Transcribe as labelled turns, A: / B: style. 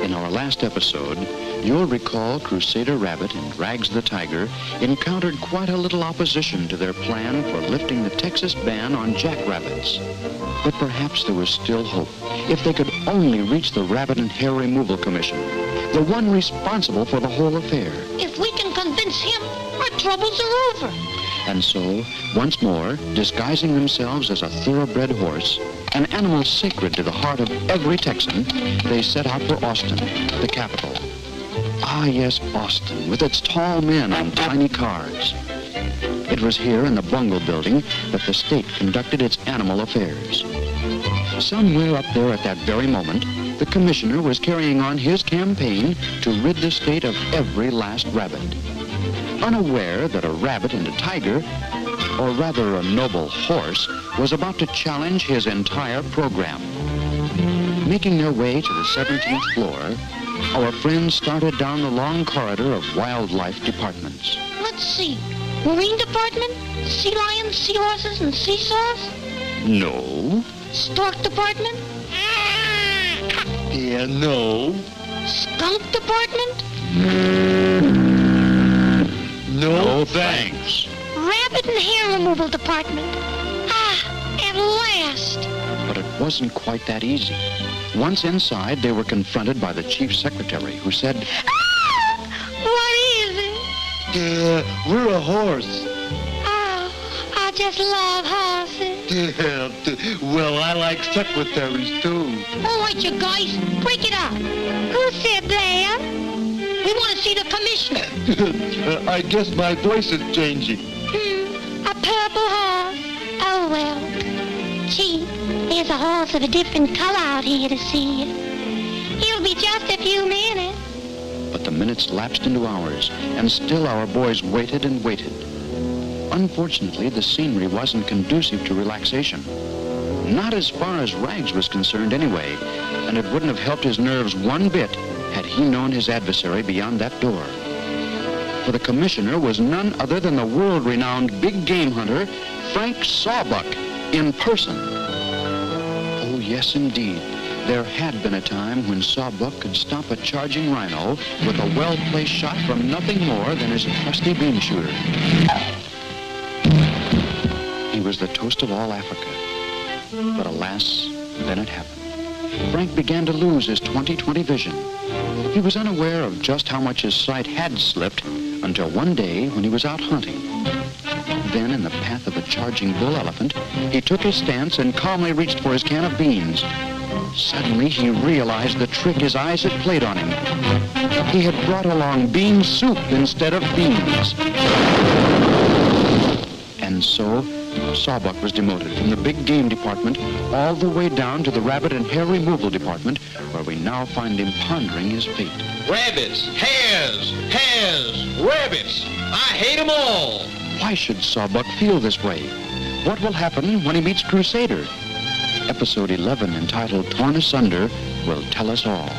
A: In our last episode, you'll recall Crusader Rabbit and Rags the Tiger encountered quite a little opposition to their plan for lifting the Texas ban on jackrabbits. But perhaps there was still hope if they could only reach the Rabbit and Hair Removal Commission, the one responsible for the whole affair.
B: If we can convince him, our troubles are over.
A: And so, once more, disguising themselves as a thoroughbred horse, an animal sacred to the heart of every Texan, they set out for Austin, the capital. Ah, yes, Austin, with its tall men and tiny cars. It was here in the Bungle Building that the state conducted its animal affairs. Somewhere up there at that very moment, the commissioner was carrying on his campaign to rid the state of every last rabbit. Unaware that a rabbit and a tiger, or rather a noble horse, was about to challenge his entire program. Making their way to the 17th floor, our friends started down the long corridor of wildlife departments.
B: Let's see. Marine department? Sea lions, seahorses, and seesaws?
A: No.
B: Stork department?
C: Yeah, no.
B: Skunk department?
C: No, thanks.
B: Rabbit and hair removal department. Ah, at last.
A: But it wasn't quite that easy. Once inside, they were confronted by the chief secretary, who said,
B: Ah, what is it?
C: We're a horse.
B: Oh, I just love horses.
C: Yeah, well, I like secretaries, too.
B: All right, you guys, break it up. Who said that? We want to see the commissioner.
C: I guess my voice is changing.
B: A purple horse. Oh, well. Gee, there's a horse of a different color out here to see you. He'll be just a few minutes.
A: but the minutes lapsed into hours, and still our boys waited and waited. Unfortunately, the scenery wasn't conducive to relaxation. Not as far as Rags was concerned anyway, and it wouldn't have helped his nerves one bit had he known his adversary beyond that door. For the commissioner was none other than the world-renowned big game hunter, Frank Sawbuck, in person. Oh, yes, indeed. There had been a time when Sawbuck could stop a charging rhino with a well-placed shot from nothing more than his trusty bean shooter. He was the toast of all Africa. But alas, then it happened. Frank began to lose his 20/20 vision. He was unaware of just how much his sight had slipped until one day when he was out hunting. Then, in the path of a charging bull elephant, he took his stance and calmly reached for his can of beans. Suddenly, he realized the trick his eyes had played on him. He had brought along bean soup instead of beans. And so, Sawbuck was demoted from the big game department all the way down to the rabbit and hair removal department, where we now find him pondering his fate.
D: Rabbits, hares, rabbits. I hate them all.
A: Why should Sawbuck feel this way? What will happen when he meets Crusader? Episode 11, entitled Torn Asunder, will tell us all.